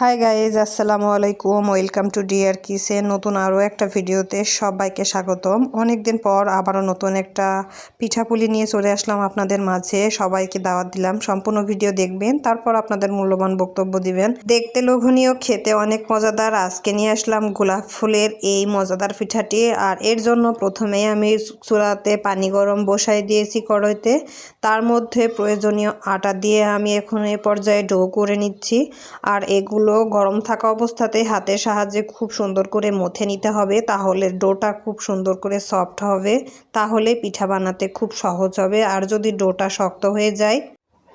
High guys, আসসালামু আলাইকুম। Welcome to Dear Kitchen. নতুন আরও একটা ভিডিওতে সবাইকে স্বাগতম। অনেকদিন পর আবারও নতুন একটা পিঠাপুলি নিয়ে চলে আসলাম আপনাদের মাঝে। সবাইকে দাওয়াত দিলাম, সম্পূর্ণ ভিডিও দেখবেন, তারপর আপনাদের মূল্যবান বক্তব্য দিবেন। দেখতে লোভনীয়, খেতে অনেক মজাদার। আজকে নিয়ে আসলাম গোলাপ ফুলের এই মজাদার পিঠাটি। আর এর জন্য প্রথমে আমি চুলাতে পানি গরম বসাই দিয়েছি কড়াইতে। তার মধ্যে প্রয়োজনীয় আটা দিয়ে আমি এখন এই পর্যায়ে ডো করে নিচ্ছি। আর এগুলো গরম থাকা অবস্থাতেই হাতের সাহায্যে খুব সুন্দর করে মথে নিতে হবে, তাহলে ডোটা খুব সুন্দর করে সফট হবে, তাহলে পিঠা বানাতে খুব সহজ হবে। আর যদি ডোটা শক্ত হয়ে যায়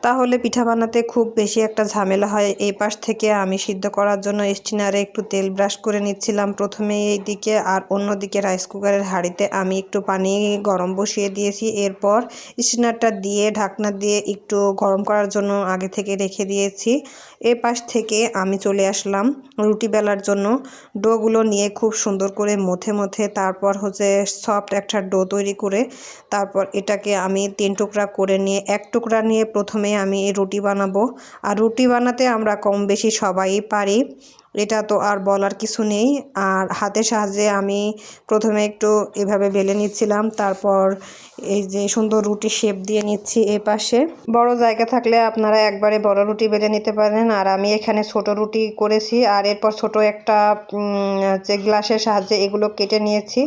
তাহলে পিঠা বানাতে খুব বেশি একটা ঝামেলা হয়। এই পাশ থেকে আমি সিদ্ধ করার জন্য স্টিনারে একটু তেল ব্রাশ করে নিচ্ছিলাম প্রথমে এই দিকে, আর অন্যদিকে রাইস কুকারের হাঁড়িতে আমি একটু পানি গরম বসিয়ে দিয়েছি। এরপর স্টিনারটা দিয়ে ঢাকনা দিয়ে একটু গরম করার জন্য আগে থেকে রেখে দিয়েছি। এ পাশ থেকে আমি চলে আসলাম রুটি বেলার জন্য। ডোগুলো নিয়ে খুব সুন্দর করে মথে তারপর সফট একটা ডো তৈরি করে তারপর এটাকে আমি 3 টুকরা করে নিয়ে 1 টুকরা নিয়ে প্রথমে আমি রুটি বানাবো। আর রুটি বানাতে আমরা কম বেশি সবাই পারি, এটা তো আর বলার কিছু নেই। আর হাতের সাহায্যে আমি প্রথমে একটু এভাবে বেলে নিচ্ছিলাম, তারপর এই যে সুন্দর রুটি শেপ দিয়ে নিচ্ছি। এ পাশে বড় জায়গা থাকলে আপনারা একবারে বড় রুটি বেলে নিতে পারেন, আর আমি এখানে ছোট রুটি করেছি। আর এরপর ছোট একটা যে গ্লাসের সাহায্যে এগুলো কেটে নিয়েছি।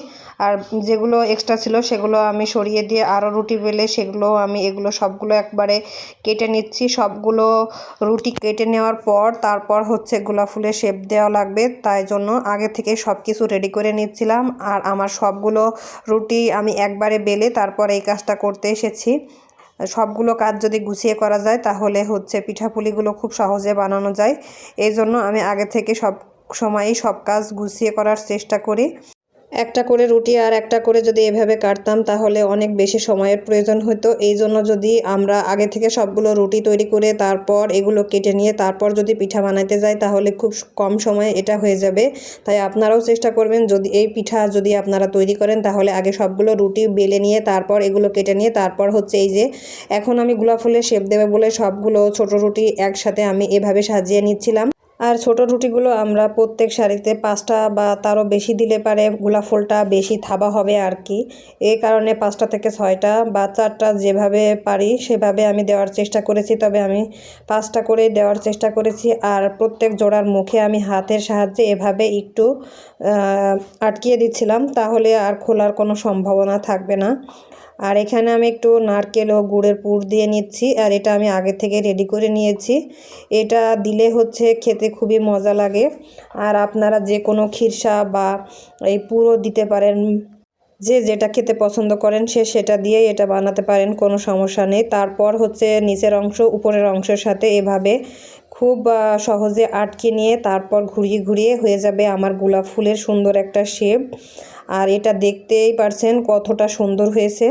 আর যেগুলো এক্সট্রা ছিল সেগুলো আমি সরিয়ে দিয়ে আরও রুটি বেলে সেগুলো আমি এগুলো সবগুলো একবারে কেটে নিচ্ছি। সবগুলো রুটি কেটে নেওয়ার পর তারপর গোলাপ ফুলের শেপ দেওয়া লাগবে, তাই জন্য আগে থেকে সব কিছু রেডি করে নিচ্ছিলাম। আর আমার সবগুলো রুটি আমি একবারে বেলে তারপর এই কাজটা করতে এসেছি। সবগুলো কাজ যদি গুছিয়ে করা যায় তাহলে পিঠাপুলিগুলো খুব সহজে বানানো যায়। এই জন্য আমি আগে থেকে সব সময়ই সব কাজ গুছিয়ে করার চেষ্টা করি। একটা করে রুটি আর একটা করে যদি এভাবে কাটতাম তাহলে অনেক বেশি সময়ের প্রয়োজন হতো। এই জন্য যদি আমরা আগে থেকে সবগুলো রুটি তৈরি করে তারপর এগুলো কেটে নিয়ে তারপর যদি পিঠা বানাইতে যাই তাহলে খুব কম সময়ে এটা হয়ে যাবে। তাই আপনারাও চেষ্টা করবেন, যদি এই পিঠা যদি আপনারা তৈরি করেন তাহলে আগে সবগুলো রুটি বেলে নিয়ে তারপর এগুলো কেটে নিয়ে তারপর এই যে এখন আমি গোলাপ ফুলের শেপ দেবে বলে সবগুলো ছোট রুটি একসাথে আমি এভাবে সাজিয়ে নিচ্ছিলাম। আর ছোট রুটিগুলো আমরা প্রত্যেক সারিতে 5টা বা তারও বেশি দিলে পারে গোলাপ ফুলটা বেশি থাবা হবে আর কি। এই কারণে 5টা থেকে 6টা বা 4টা যেভাবে পারি সেভাবে আমি দেওয়ার চেষ্টা করেছি, তবে আমি 5টা করে দেওয়ার চেষ্টা করেছি। আর প্রত্যেক জোড়ার মুখে আমি হাতের সাহায্যে এভাবে একটু আটকিয়ে দিচ্ছিলাম, তাহলে আর খোলার কোনো সম্ভাবনা থাকবে না। আর এখানে আমি একটু নারকেল ও গুড়ের পুর দিয়ে নিচ্ছি, আর এটা আমি আগে থেকে রেডি করে নিয়েছি। এটা দিলে খেতে খুবই মজা লাগে। আর আপনারা যে কোনো খিরসা বা এই পুরও দিতে পারেন, যে যেটা খেতে পছন্দ করেন সেটা দিয়েই এটা বানাতে পারেন, কোনো সমস্যা নেই। তারপর নিচের অংশ উপরের অংশের সাথে এভাবে খুব সহজে আটকে নিয়ে তারপর ঘুরিয়ে হয়ে যাবে আমার গোলাপ ফুলের সুন্দর একটা শেপ। আর এটা দেখতেই পারছেন কতটা সুন্দর হয়েছে।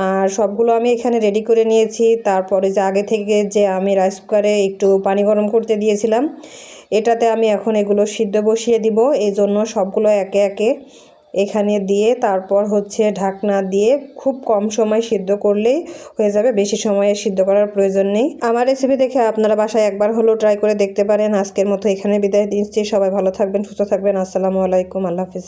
আর সবগুলো আমি এখানে রেডি করে নিয়েছি। তারপরে যে আগে থেকে যে আমি রাইস কুকারে একটু পানি গরম করতে দিয়েছিলাম, এটাতে আমি এখন এগুলো সিদ্ধ বসিয়ে দিব। এই জন্য সবগুলো একে একে এখানে দিয়ে তারপর ঢাকনা দিয়ে খুব কম সময় সিদ্ধ করলেই হয়ে যাবে, বেশি সময়ে সিদ্ধ করার প্রয়োজন নেই। আমার রেসিপি দেখে আপনারা বাসায় একবার হলেও ট্রাই করে দেখতে পারেন। আজকের মতো এখানে বিদায় দিচ্ছি। সবাই ভালো থাকবেন, সুস্থ থাকবেন। আসসালামু আলাইকুম, আল্লাহ হাফিজ।